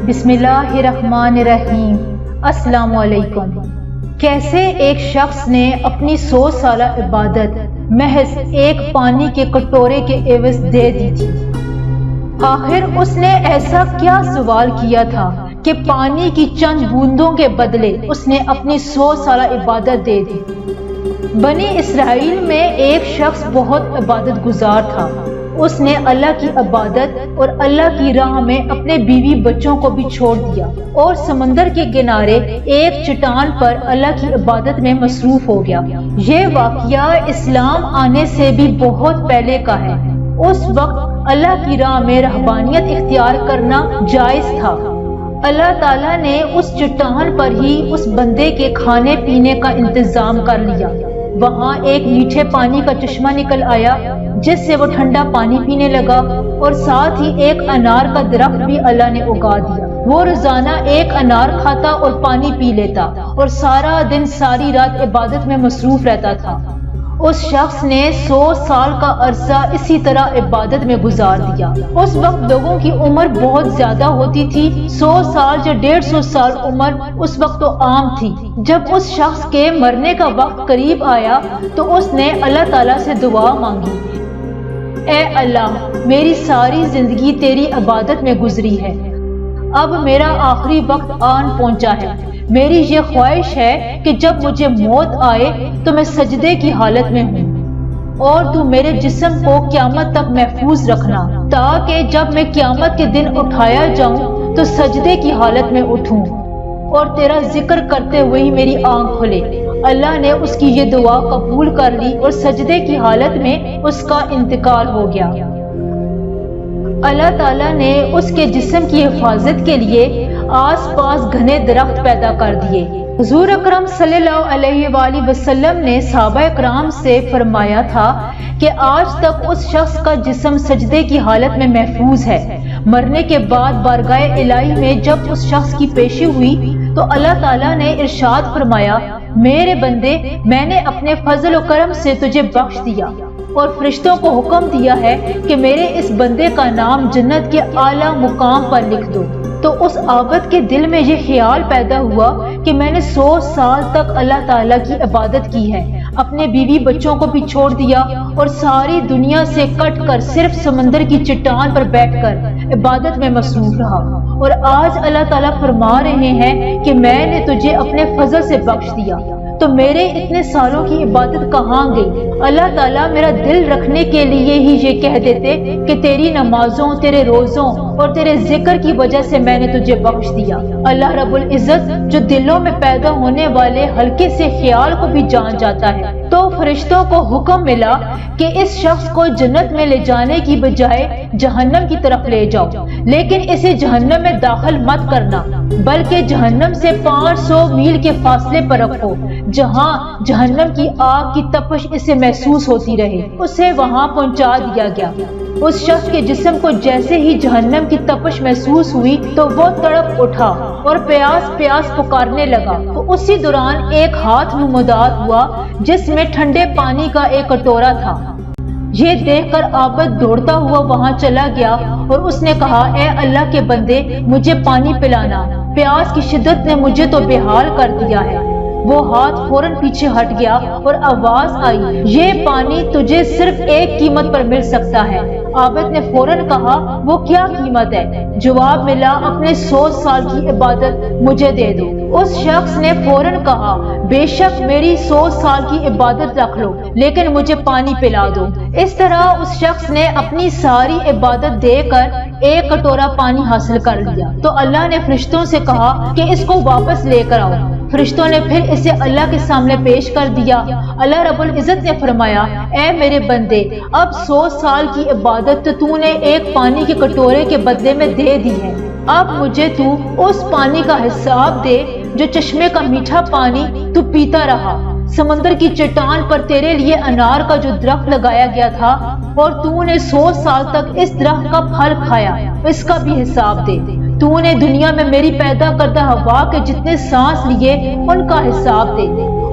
بسم اللہ الرحمن الرحیم۔ السلام علیکم۔ کیسے ایک شخص نے اپنی 100 سالہ عبادت محض ایک پانی کے کٹورے کے عوض دے دی تھی۔ آخر اس نے ایسا کیا سوال کیا تھا کہ پانی کی چند بوندوں کے بدلے اس نے اپنی 100 سالہ عبادت دے دی۔ بنی اسرائیل میں ایک شخص بہت عبادت گزار تھا۔ اس نے اللہ کی عبادت اور اللہ کی راہ میں اپنے بیوی بچوں کو بھی چھوڑ دیا اور سمندر کے کنارے ایک چٹان پر اللہ کی عبادت میں مصروف ہو گیا۔ یہ واقعہ اسلام آنے سے بھی بہت پہلے کا ہے۔ اس وقت اللہ کی راہ میں رہبانیت اختیار کرنا جائز تھا۔ اللہ تعالیٰ نے اس چٹان پر ہی اس بندے کے کھانے پینے کا انتظام کر لیا۔ وہاں ایک میٹھے پانی کا چشمہ نکل آیا جس سے وہ ٹھنڈا پانی پینے لگا، اور ساتھ ہی ایک انار کا درخت بھی اللہ نے اگا دیا۔ وہ روزانہ ایک انار کھاتا اور پانی پی لیتا اور سارا دن ساری رات عبادت میں مصروف رہتا تھا۔ اس شخص نے 100 سال کا عرصہ اسی طرح عبادت میں گزار دیا۔ اس وقت لوگوں کی عمر بہت زیادہ ہوتی تھی۔ 100 سال یا 150 سال عمر اس وقت تو عام تھی۔ جب اس شخص کے مرنے کا وقت قریب آیا تو اس نے اللہ تعالیٰ سے دعا مانگی، اے اللہ، میری ساری زندگی تیری عبادت میں گزری ہے، اب میرا آخری وقت آن پہنچا ہے۔ میری یہ خواہش ہے کہ جب مجھے موت آئے تو میں سجدے کی حالت میں ہوں، اور تو میرے جسم کو قیامت تک محفوظ رکھنا، تاکہ جب میں قیامت کے دن اٹھایا جاؤں تو سجدے کی حالت میں اٹھوں اور تیرا ذکر کرتے ہوئے ہی میری آنکھ کھلے۔ اللہ نے اس کی یہ دعا قبول کر لی اور سجدے کی حالت میں اس کا انتقال ہو گیا۔ اللہ تعالیٰ نے اس کے جسم کی حفاظت کے لیے آس پاس گھنے درخت پیدا کر دیے۔ حضور اکرم صلی اللہ علیہ وآلہ وسلم نے صحابہ اکرام سے فرمایا تھا کہ آج تک اس شخص کا جسم سجدے کی حالت میں محفوظ ہے۔ مرنے کے بعد بارگاہ الہی میں جب اس شخص کی پیشی ہوئی تو اللہ تعالیٰ نے ارشاد فرمایا، میرے بندے، میں نے اپنے فضل و کرم سے تجھے بخش دیا اور فرشتوں کو حکم دیا ہے کہ میرے اس بندے کا نام جنت کے اعلیٰ مقام پر لکھ دو۔ تو اس عابد کے دل میں یہ خیال پیدا ہوا کہ میں نے 100 سال تک اللہ تعالیٰ کی عبادت کی ہے، اپنے بیوی بچوں کو بھی چھوڑ دیا اور ساری دنیا سے کٹ کر صرف سمندر کی چٹان پر بیٹھ کر عبادت میں مصروف رہا، اور آج اللہ تعالیٰ فرما رہے ہیں کہ میں نے تجھے اپنے فضل سے بخش دیا، تو میرے اتنے سالوں کی عبادت کہاں گئی؟ اللہ تعالیٰ میرا دل رکھنے کے لیے ہی یہ کہہ دیتے کہ تیری نمازوں، تیرے روزوں اور تیرے ذکر کی وجہ سے میں نے تجھے بخش دیا۔ اللہ رب العزت جو دلوں میں پیدا ہونے والے ہلکے سے خیال کو بھی جان جاتا ہے، تو فرشتوں کو حکم ملا کہ اس شخص کو جنت میں لے جانے کی بجائے جہنم کی طرف لے جاؤ، لیکن اسے جہنم میں داخل مت کرنا، بلکہ جہنم سے 500 میل کے فاصلے پر رکھو، جہاں جہنم کی آگ کی تپش اسے محسوس ہوتی رہے۔ اسے وہاں پہنچا دیا گیا۔ اس شخص کے جسم کو جیسے ہی جہنم کی تپش محسوس ہوئی تو وہ تڑپ اٹھا اور پیاس پیاس پکارنے لگا، تو اسی دوران ایک ہاتھ نمودار ہوا جس میں ٹھنڈے پانی کا ایک کٹورا تھا۔ یہ دیکھ کر عابد دوڑتا ہوا وہاں چلا گیا اور اس نے کہا، اے اللہ کے بندے، مجھے پانی پلانا، پیاس کی شدت نے مجھے تو بے حال کر دیا ہے۔ وہ ہاتھ فوراً پیچھے ہٹ گیا اور آواز آئی، یہ پانی تجھے صرف ایک قیمت پر مل سکتا ہے۔ عابد نے فوراً کہا، وہ کیا قیمت ہے؟ جواب ملا، اپنے 100 سال کی عبادت مجھے دے دو۔ اس شخص نے فوراً کہا، بے شک میری 100 سال کی عبادت رکھ لو، لیکن مجھے پانی پلا دو۔ اس طرح اس شخص نے اپنی ساری عبادت دے کر ایک کٹورا پانی حاصل کر لیا۔ تو اللہ نے فرشتوں سے کہا کہ اس کو واپس لے کر آؤ۔ فرشتوں نے پھر اسے اللہ کے سامنے پیش کر دیا۔ اللہ رب العزت نے فرمایا، اے میرے بندے، اب 100 سال کی عبادت تو نے ایک پانی کے کٹورے کے بدلے میں دے دی ہے، اب مجھے تو اس پانی کا حساب دے جو چشمے کا میٹھا پانی تو پیتا رہا، سمندر کی چٹان پر تیرے لیے انار کا جو درخت لگایا گیا تھا اور تو نے 100 سال تک اس درخت کا پھل کھایا، اس کا بھی حساب دے۔ تو نے دنیا میں میری پیدا کردہ ہوا کے جتنے سانس لیے ان کا حساب دے،